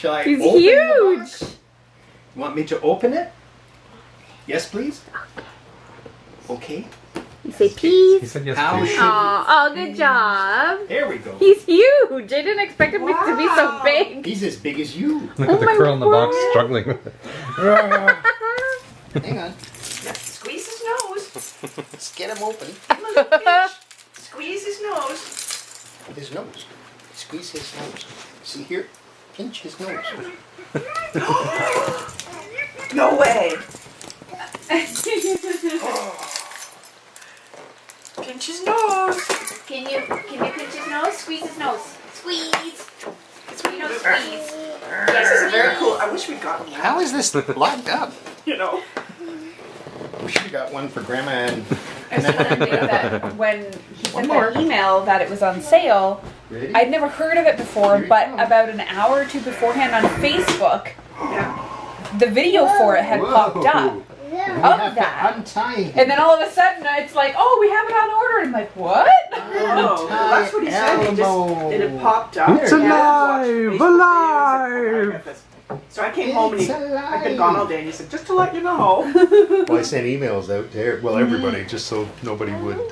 Shall I He's open the huge. box? You want me to open it? Yes, please. Okay. You say He peas. said yes, How please. should- Oh, good job. There we go. He's huge. I didn't expect him to be so big. He's as big as you. Look at the my curl in the box, word. struggling with it. Hang on. Squeeze his nose. Let's get him open. Give him a little pinch. Squeeze his nose. His nose. Squeeze his nose. See here? Pinch his nose. No way. Pinch his nose. Can you pinch his nose? Squeeze his nose. Squeeze. Squeeze. Squeeze. This is very cool. I wish we'd gotten one. How is this locked up? You know. We should have got one for Grandma and... I was gonna do that when he One sent more. that email that it was on sale. Ready? I'd never heard of it before, Here you but go. about an hour or two beforehand on Facebook, Yeah. the video for it had popped up We of have to that. untie him. And then all of a sudden it's like, oh, we have it on order. And I'm like, what? Oh, that's what he said. He just, it had popped up. It's And I alive, watched Facebook videos and I got this. So I came home and It's I'd been gone all day and he said, just to let you know. Well, I sent emails out there, well, everybody, just so nobody would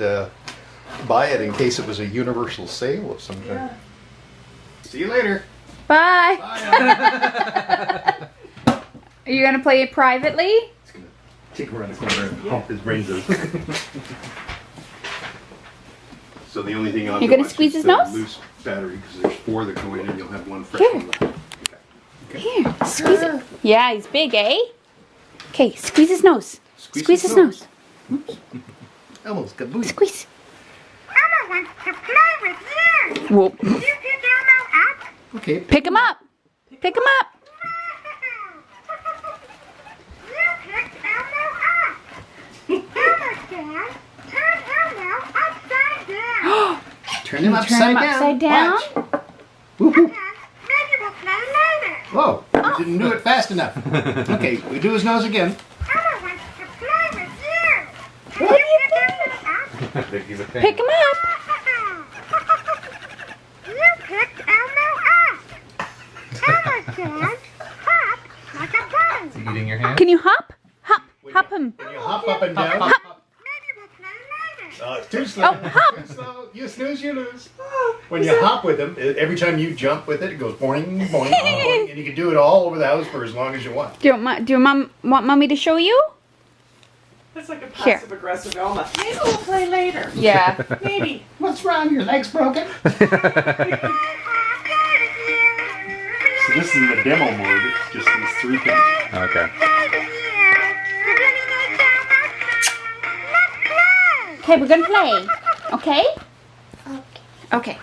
buy it in case it was a universal sale of some kind. See you later. Bye. Bye. Are you gonna play it privately? It's gonna take him around the corner and hump his brains out. So the only thing I'll You're do gonna is squeeze just his nose? loose battery because there's 4 that go in and you'll have one fresh Here. one. Okay. Here, squeeze it. Yeah, he's big, eh? Okay, squeeze his nose. Squeeze his nose. Elmo's got booty. Squeeze. Elmo wants to play with you. Whoa. You pick Elmo up. Okay. Pick him up. Pick him up. You picked Elmo up. Elmo says, turn Elmo upside down. Turn him Turn him upside down. Watch. Whoop, whoop. And maybe we'll play later. Whoa, you didn't do it fast enough. Okay, we do his nose again. Elmo wants to play with you. What are you Pick Pick him up. You picked Elmo up. Elmo says, hop like a bunny. Eating your hand? Can you hop? Hop. Hop him. When you hop up and down. Maybe we'll play later. Oh, it's too slow. Oh, hop. Too slow. You snooze, you lose. When you hop with him, every time you jump with it, it goes boing, boing, boing, and you can do it all over the house for as long as you want. Do you want mommy to show you? It's like a Here. passive aggressive Elma. Maybe we'll play later. Yeah. Maybe. What's wrong? Your leg's broken? So this is the demo mode. It's just these 3 things. Okay. Okay, we're gonna play. Okay? Okay.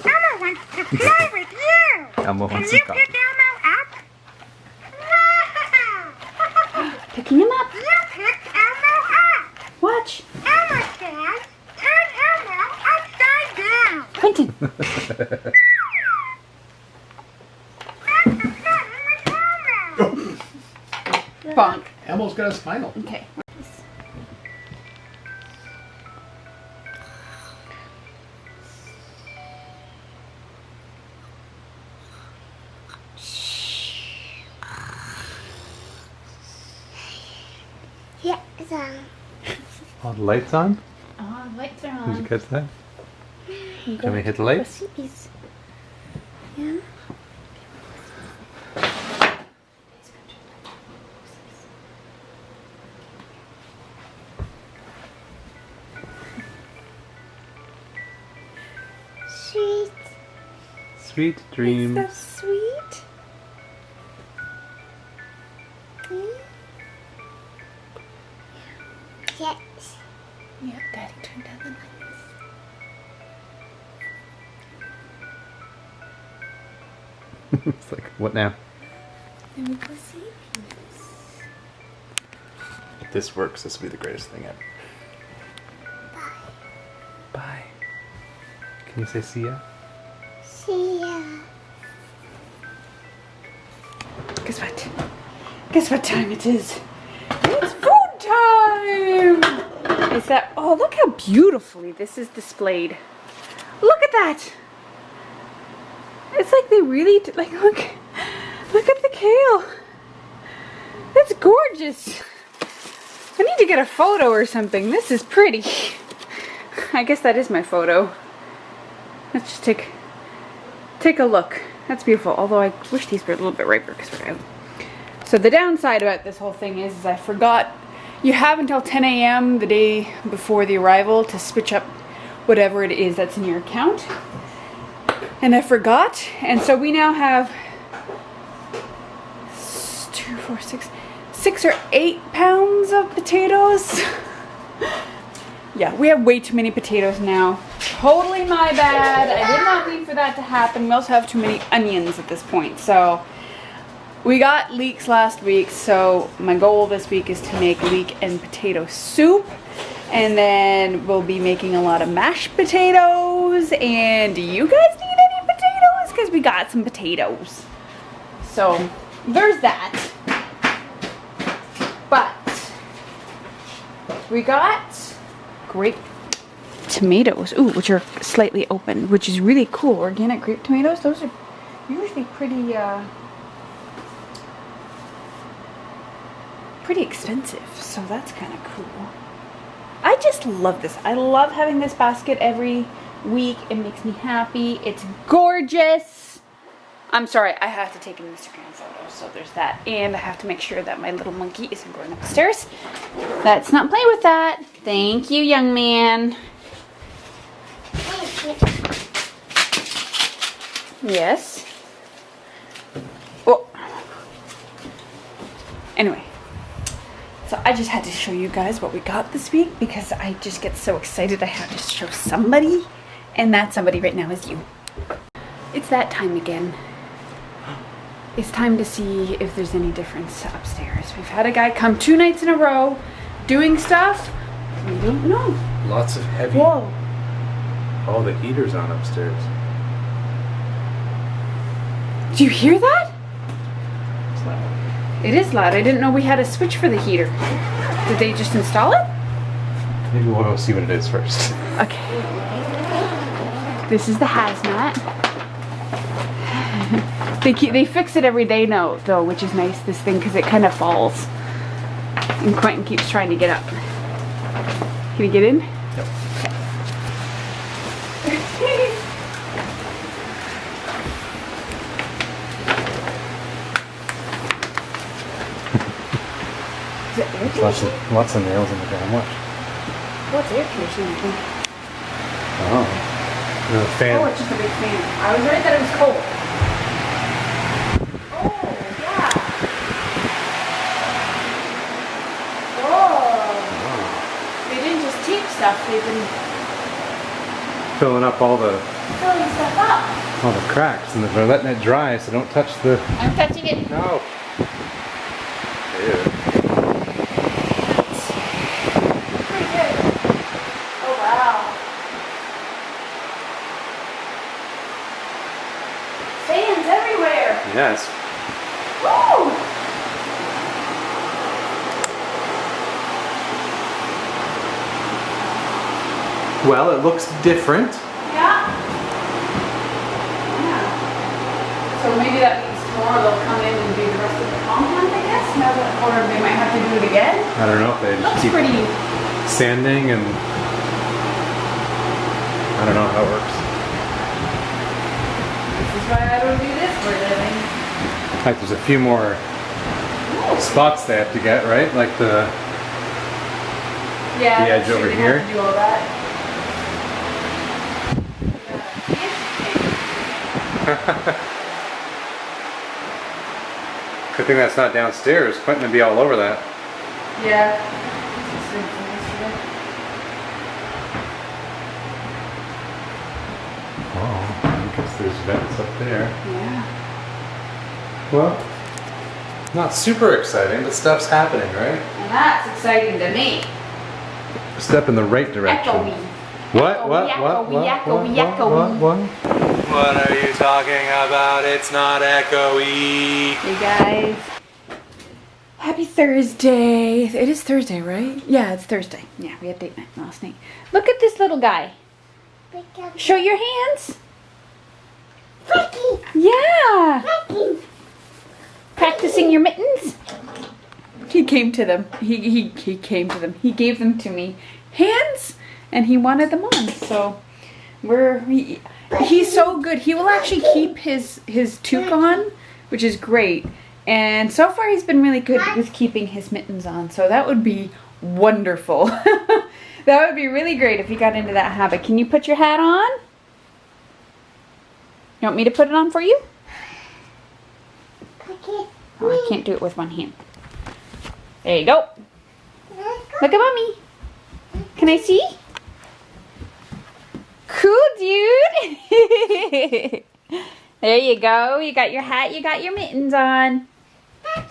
Elmo wants to play with you. Elmo Can wants you some pick coffee. Elmo up? Wow. Picking him up. You picked Elmo up. Watch. Elmo says, turn Elmo upside down. Quentin. That's the pattern with Elmo. Bonk. Elmo's got a spinal. Okay. Yeah, it's on. Oh, the lights on? Oh, lights are Did you on. catch that? Can we hit the lights? Yeah. Sweet. Sweet dreams. So sweet. Yes. Yeah, Daddy turned down the lights. It's like, what now? Then we go see. If this works, this will be the greatest thing ever. Bye. Can you say see ya? See ya. Guess what? Guess what time it is? It's food time! Is that? Oh, look how beautifully this is displayed. Look at that. It's like they really like look Look at the kale. That's gorgeous. I need to get a photo or something. This is pretty. I guess that is my photo. Let's just take a look. That's beautiful. Although I wish these were a little bit riper because we're out. So the downside about this whole thing is I forgot. You have until 10 a.m. the day before the arrival to switch up whatever it is that's in your account. And I forgot. And so we now have 2, 4, 6 or 8 pounds of potatoes. Yeah, we have way too many potatoes now. Totally my bad. I did not mean for that to happen. We also have too many onions at this point. So we got leeks last week. So my goal this week is to make leek and potato soup. And then we'll be making a lot of mashed potatoes. And do you guys need any potatoes? Because we got some potatoes. So there's that. But we got grape tomatoes, ooh, which are slightly open, which is really cool. Organic grape tomatoes, those are usually pretty expensive, so that's kind of cool. I just love this. I love having this basket every week. It makes me happy. It's gorgeous. I'm sorry, I have to take an Instagram photo, so there's that. And I have to make sure that my little monkey isn't going upstairs. Let's not play with that. Thank you, young man. Yes. Oh. Anyway. So I just had to show you guys what we got this week because I just get so excited I have to show somebody. And that somebody right now is you. It's that time again. It's time to see if there's any difference upstairs. We've had a guy come 2 nights in a row doing stuff. We don't know. Lots of heavy. Whoa. Oh, the heater's on upstairs. Do you hear that? It's loud. It is loud. I didn't know we had a switch for the heater. Did they just install it? Maybe we'll go see what it is first. Okay. This is the hazmat. They fix it every day now, though, which is nice, this thing, because it kind of falls. And Quentin keeps trying to get up. Can you get in? Yep. Is it air conditioning? Lots of nails in the ground. Watch. What's air conditioning, I think? Oh. The fan. Oh, it's just a big fan. I was right that it was cold. Oh, yeah. Whoa. They didn't just tape stuff, they've been Filling up all the filling stuff up. all the cracks, and they're letting it dry, so don't touch the. I'm touching it. No. Ew. Pretty good. Oh, wow. Fans everywhere. Yes. Woo! Well, it looks different. Yeah. Yeah. So maybe that means tomorrow they'll come in and do the rest of the compound, I guess? Now that, or they might have to do it again? I don't know if they just Looks keep pretty. sanding and I don't know how it works. This is why I don't do this for a living. Like there's a few more spots they have to get, right? Like the Yeah, The edge sure, over they here? have to do all that. good thing that's not downstairs. Quentin would be all over that. Yeah. Oh, I guess there's vents up there. Yeah. Well, not super exciting, but stuff's happening, right? And that's exciting to me. Step in the right direction. Echoey. What? Echoey, What? echoey, What? What? echoey, What? echoey. What? What are you talking about? It's not echoey. Hey guys. Happy Thursday. It is Thursday, right? Yeah, it's Thursday. Yeah, we had date night last night. Look at this little guy. Show your hands. Becky, Yeah. Becky. came to them. He came to them. He gave them to me. Hands, and he wanted them on. So he's so good. He will actually keep his toque on, which is great. And so far he's been really good with keeping his mittens on. So that would be wonderful. That would be really great if he got into that habit. Can you put your hat on? You want me to put it on for you? Oh, I can't do it with one hand. There you go. Look at mommy. Can I see? Cool, dude. There you go. You got your hat. You got your mittens on. I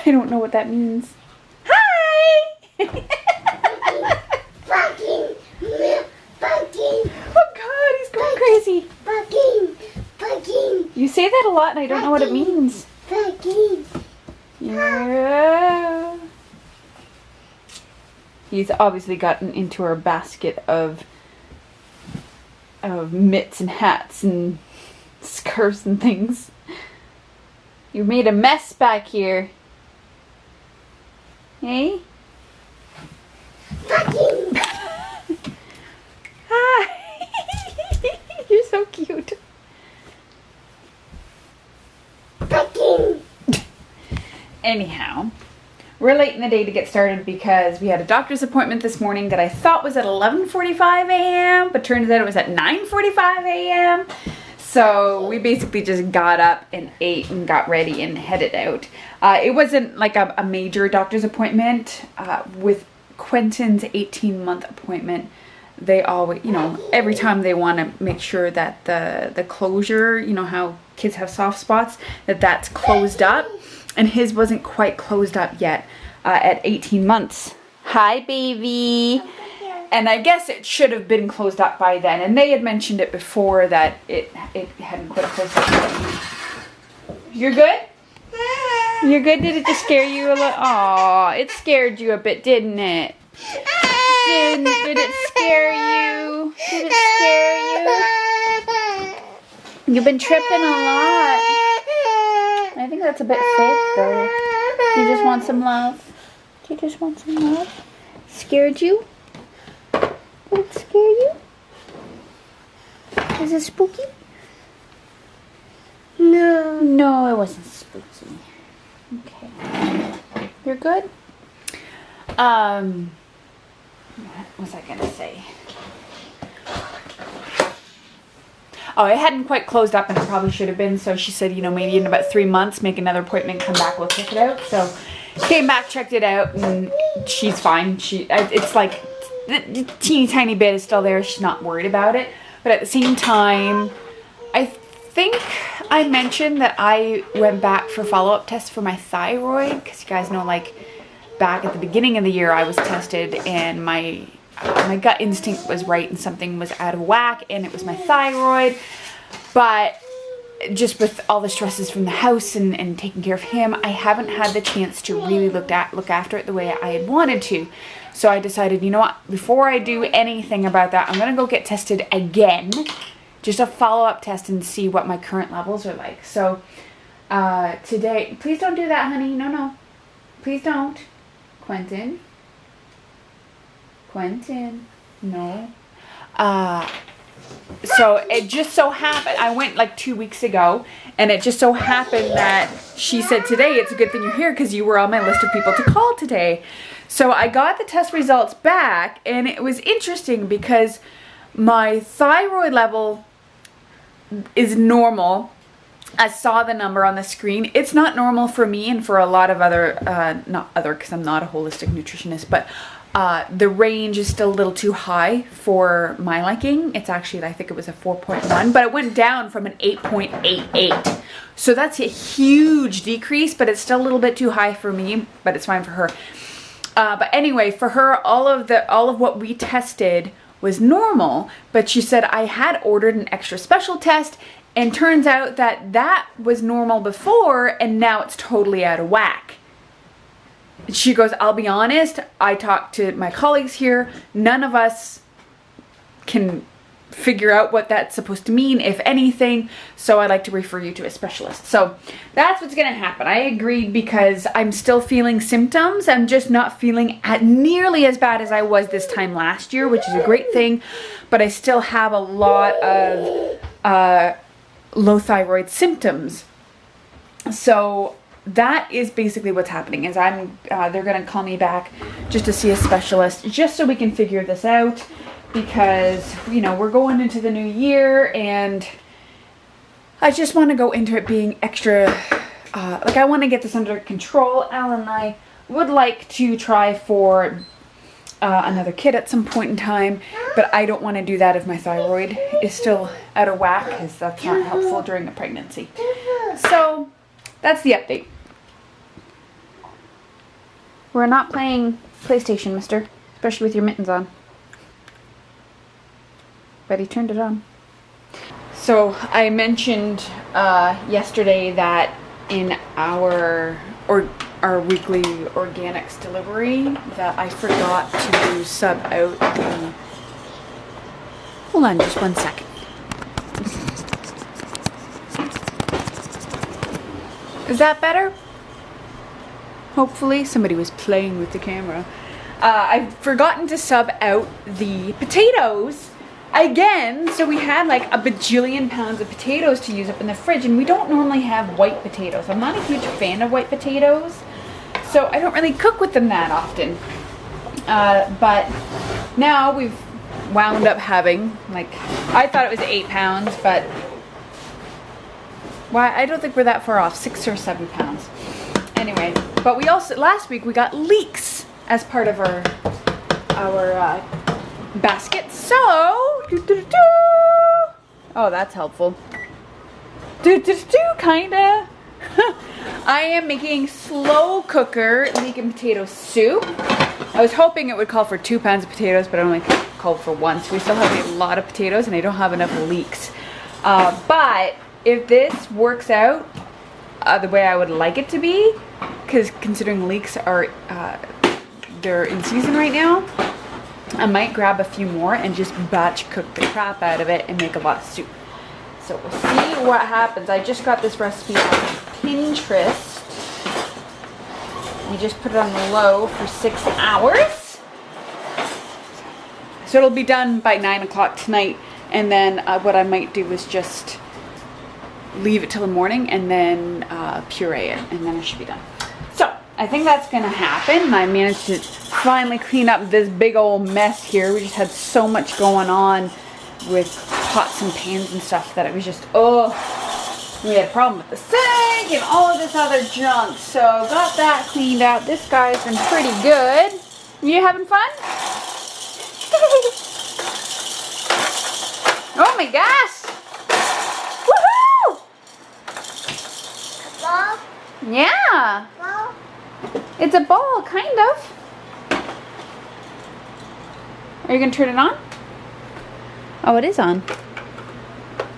don't know what that means. Hi. Oh God, he's going crazy. You say that a lot and I don't know what it means. Yeah. He's obviously gotten into our basket of mitts and hats and scarves and things. You made a mess back here. Hey? Hi. You're so cute. Anyhow, we're late in the day to get started because we had a doctor's appointment this morning that I thought was at 11:45 a.m. but turns out it was at 9:45 a.m. So we basically just got up and ate and got ready and headed out. It wasn't like a major doctor's appointment. With Quentin's 18-month appointment, they always, every time they want to make sure that the closure, how kids have soft spots, that's closed up. And his wasn't quite closed up yet at 18 months. Hi, baby. And I guess it should have been closed up by then. And they had mentioned it before that it hadn't quite closed up yet. You're good? You're good? Did it just scare you a little? Aw, it scared you a bit, didn't it? Did it scare you? Did it scare you? You've been tripping a lot. I think that's a bit fake though. You just want some love? Do you just want some love? Scared you? Did it scare you? Is it spooky? No. No, it wasn't spooky. Okay. You're good? What was I gonna say? Oh, it hadn't quite closed up and it probably should have been. So she said, maybe in about 3 months, make another appointment, come back, we'll check it out. So came back, checked it out, and she's fine. It's like the teeny tiny bit is still there. She's not worried about it. But at the same time, I think I mentioned that I went back for follow-up tests for my thyroid. Because you guys know, back at the beginning of the year, I was tested and my gut instinct was right and something was out of whack and it was my thyroid. But just with all the stresses from the house and taking care of him, I haven't had the chance to really look after it the way I had wanted to. So I decided, you know what, before I do anything about that, I'm gonna go get tested again, just a follow-up test and see what my current levels are like. So today, please don't do that, honey. No, please don't. Quentin, no. So it just so happened, I went 2 weeks ago, and it just so happened that she said today, it's a good thing you're here because you were on my list of people to call today. So I got the test results back, and it was interesting because my thyroid level is normal. I saw the number on the screen. It's not normal for me and for a lot of other, because I'm not a holistic nutritionist, but the range is still a little too high for my liking. It's actually, I think it was a 4.1, but it went down from an 8.88. So that's a huge decrease, but it's still a little bit too high for me, but it's fine for her. But anyway, for her, all of what we tested was normal, but she said I had ordered an extra special test, and turns out that was normal before, and now it's totally out of whack. She goes, I'll be honest, I talked to my colleagues here, none of us can figure out what that's supposed to mean, if anything. So I like to refer you to a specialist. So that's what's gonna happen. I agreed because I'm still feeling symptoms. I'm just not feeling nearly as bad as I was this time last year, which is a great thing. But I still have a lot of low thyroid symptoms. So that is basically what's happening. Is they're gonna call me back just to see a specialist, just so we can figure this out. Because, you know, we're going into the new year and I just want to go into it being extra, like I want to get this under control. Alan and I would like to try for another kid at some point in time, but I don't want to do that if my thyroid is still out of whack, because that's not helpful during a pregnancy. So that's the update. We're not playing PlayStation, mister, especially with your mittens on. But he turned it on. So I mentioned yesterday that in our weekly organics delivery that I forgot to sub out the... Hold on just 1 second. Is that better? Hopefully. Somebody was playing with the camera. I've forgotten to sub out the potatoes again, so we had like a bajillion pounds of potatoes to use up in the fridge, and we don't normally have white potatoes. I'm not a huge fan of white potatoes, so I don't really cook with them that often. But now we've wound up having, like, I thought it was 8 pounds, but why, I don't think we're that far off, 6 or 7 pounds. Anyway, but we also, last week we got leeks as part of our basket. So, oh, that's helpful. Kinda. I am making slow cooker leek and potato soup. I was hoping it would call for 2 pounds of potatoes, but it only called for 1. So we still have a lot of potatoes, and I don't have enough leeks. But if this works out the way I would like it to be, because considering leeks are they're in season right now, I might grab a few more and just batch cook the crap out of it and make a lot of soup. So we'll see what happens. I just got this recipe on Pinterest. You just put it on low for 6 hours. So it'll be done by 9 o'clock tonight. And then what I might do is just leave it till the morning and then puree it, and then it should be done. So I think that's gonna happen. I managed to finally clean up this big old mess here. We just had so much going on with pots and pans and stuff that it was just, oh, we had a problem with the sink and all of this other junk. So got that cleaned out. This guy's been pretty good. You having fun? Oh my gosh! Woohoo! Ball? Yeah. Ball? It's a ball, kind of. Are you gonna turn it on? Oh, it is on.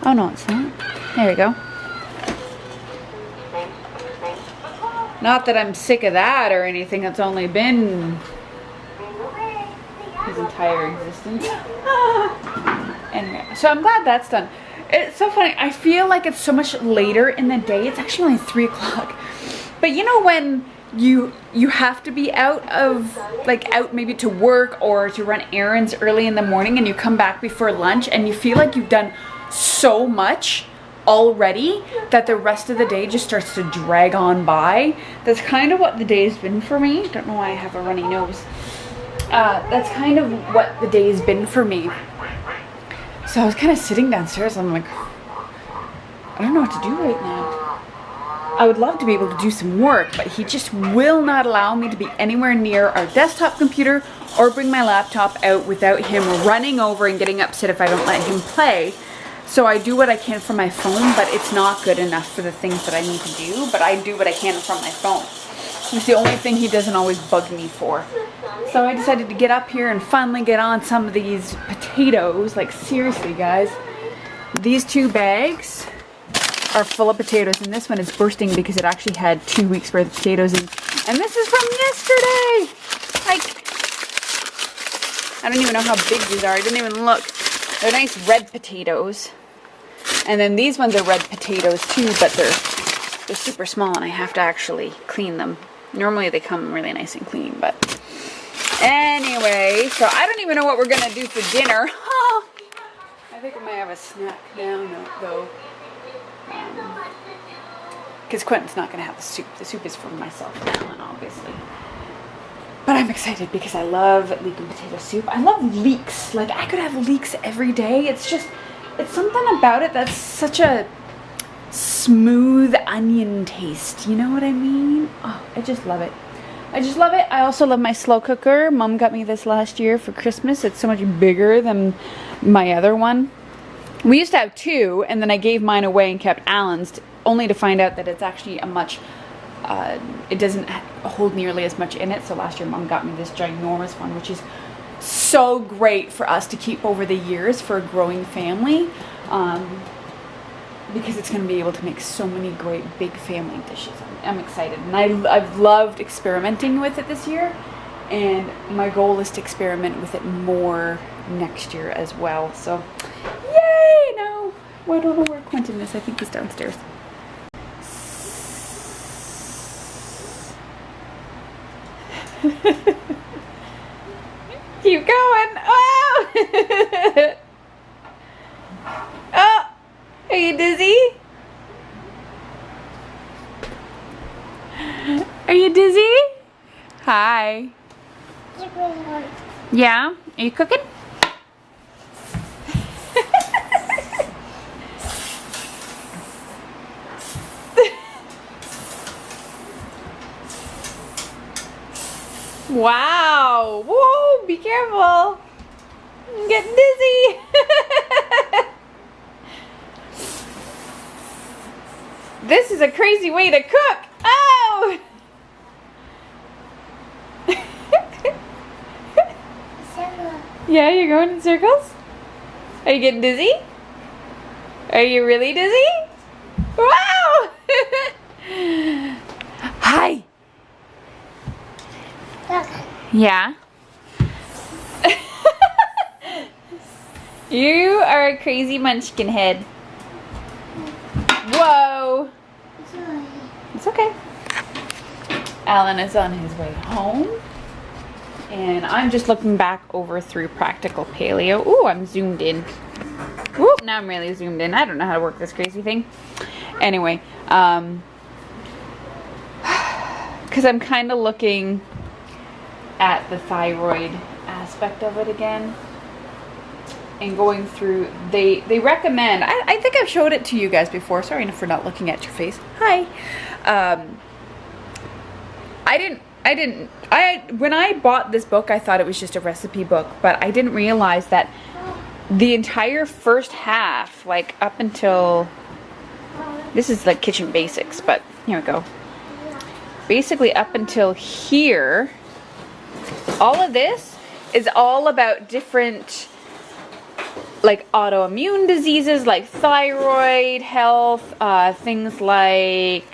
Oh no, it's not. There we go. Not that I'm sick of that or anything. It's only been his entire existence. Anyway, so I'm glad that's done. It's so funny. I feel like it's so much later in the day. It's actually only 3 o'clock. But you know when you have to be out maybe to work or to run errands early in the morning, and you come back before lunch and you feel like you've done so much already that the rest of the day just starts to drag on by. That's kind of what the day's been for me. Don't know why I have a runny nose. That's kind of what the day's been for me. So I was kind of sitting downstairs and I'm like, I don't know what to do right now. I would love to be able to do some work, but he just will not allow me to be anywhere near our desktop computer or bring my laptop out without him running over and getting upset if I don't let him play. So I do what I can from my phone, but it's not good enough for the things that I need to do, but I do what I can from my phone. It's the only thing he doesn't always bug me for. So I decided to get up here and finally get on some of these potatoes. Like, seriously, guys. These 2 bags are full of potatoes, and this one is bursting because it actually had 2 weeks worth of potatoes in. And this is from yesterday! Like, I don't even know how big these are. I didn't even look. They're nice red potatoes. And then these ones are red potatoes too, but they're super small and I have to actually clean them. Normally they come really nice and clean, but anyway, so I don't even know what we're gonna do for dinner. I think we might have a snack now, though. Because Quentin's not gonna have the soup. The soup is for myself and Alan, obviously. But I'm excited because I love leek and potato soup. I love leeks. Like, I could have leeks every day. It's something about it that's such a smooth onion taste. You know what I mean? Oh, I just love it. I just love it. I also love my slow cooker. Mom got me this last year for Christmas. It's so much bigger than my other one. We used to have two, and then I gave mine away and kept Alan's, only to find out that it's actually a much... it doesn't hold nearly as much in it. So last year Mom got me this ginormous one, which is so great for us to keep over the years for a growing family, because it's going to be able to make so many great big family dishes. I'm excited, and I've loved experimenting with it this year, and my goal is to experiment with it more next year as well. So yay! No, well, I don't know where Quentin is. I think he's downstairs. Keep going. Oh! Oh! Are you dizzy? Are you dizzy? Hi. Yeah? Are you cooking? Wow! Whoa! Be careful! I'm getting dizzy! This is a crazy way to cook! Oh! Yeah, you're going in circles? Are you getting dizzy? Are you really dizzy? Wow! Hi! Yeah? You are a crazy munchkin head. Whoa! It's okay. Alan is on his way home. And I'm just looking back over through Practical Paleo. Ooh, I'm zoomed in. Whoop, now I'm really zoomed in. I don't know how to work this crazy thing. Anyway, because I'm kind of looking at the thyroid aspect of it again. And going through, they recommend, I think I've showed it to you guys before. Sorry for not looking at your face. Hi. When I bought this book, I thought it was just a recipe book, but I didn't realize that the entire first half, like up until, this is like kitchen basics, but here we go. Basically up until here, all of this is all about different, like autoimmune diseases, like thyroid health, things like,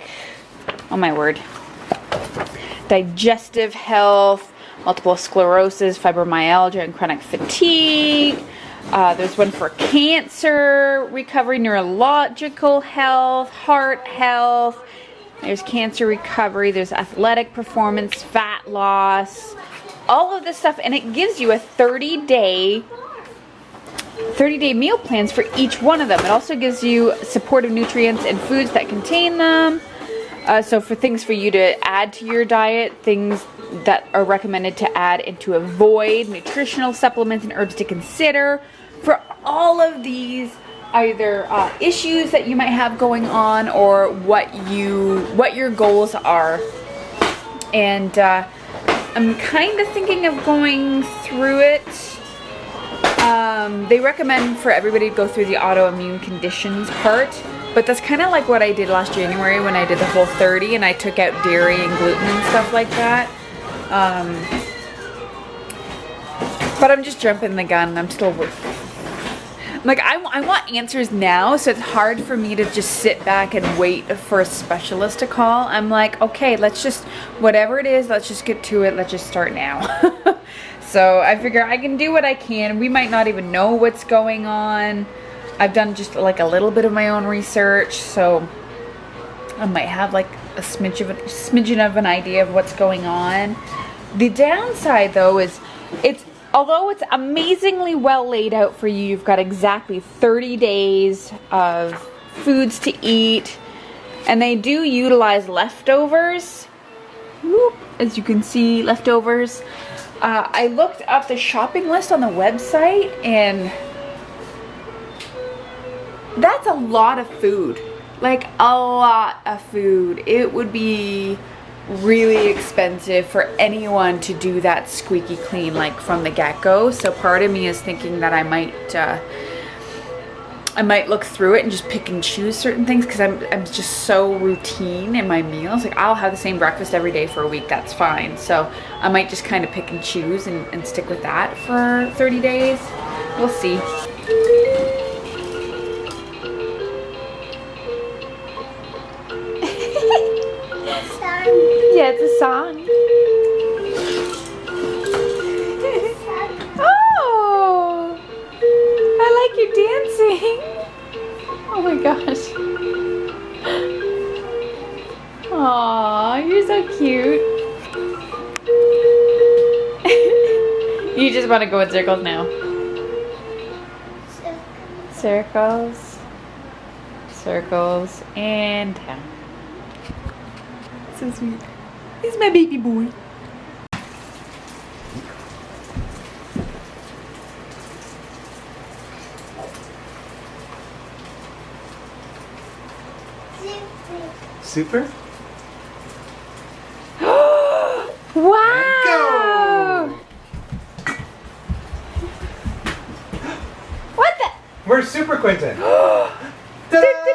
oh my word, digestive health, multiple sclerosis, fibromyalgia, and chronic fatigue. There's one for cancer recovery, neurological health, heart health. There's cancer recovery. There's athletic performance, fat loss, all of this stuff. And it gives you a 30-day meal plans for each one of them. It also gives you supportive nutrients and foods that contain them. So for things for you to add to your diet, things that are recommended to add and to avoid, nutritional supplements and herbs to consider. For all of these either issues that you might have going on or what your goals are. And I'm kind of thinking of going through it. They recommend for everybody to go through the autoimmune conditions part, but that's kind of like what I did last January when I did the whole 30 and I took out dairy and gluten and stuff like that. But I'm just jumping the gun. I'm still like, I want answers now, so it's hard for me to just sit back and wait for a specialist to call. I'm like, okay, let's just, whatever it is, let's just get to it. Let's just start now. So I figure I can do what I can. We might not even know what's going on. I've done just like a little bit of my own research, so I might have like a smidgen of an idea of what's going on. The downside though is although it's amazingly well laid out for you, you've got exactly 30 days of foods to eat, and they do utilize leftovers. Whoop, as you can see, leftovers. I looked up the shopping list on the website, and that's a lot of food. Like, a lot of food. It would be really expensive for anyone to do that squeaky clean, like, from the get-go. So part of me is thinking that I might look through it and just pick and choose certain things, because I'm just so routine in my meals. Like, I'll have the same breakfast every day for a week, that's fine. So I might just kind of pick and choose and stick with that for 30 days. We'll see. Yeah, it's a song. Oh, I like you dancing. Oh my gosh. Aw, you're so cute. You just want to go in circles now. Circles. Circles. And down. So sweet. He's my baby boy. Super? Wow! What the? Where's Super Quentin? Ta-da!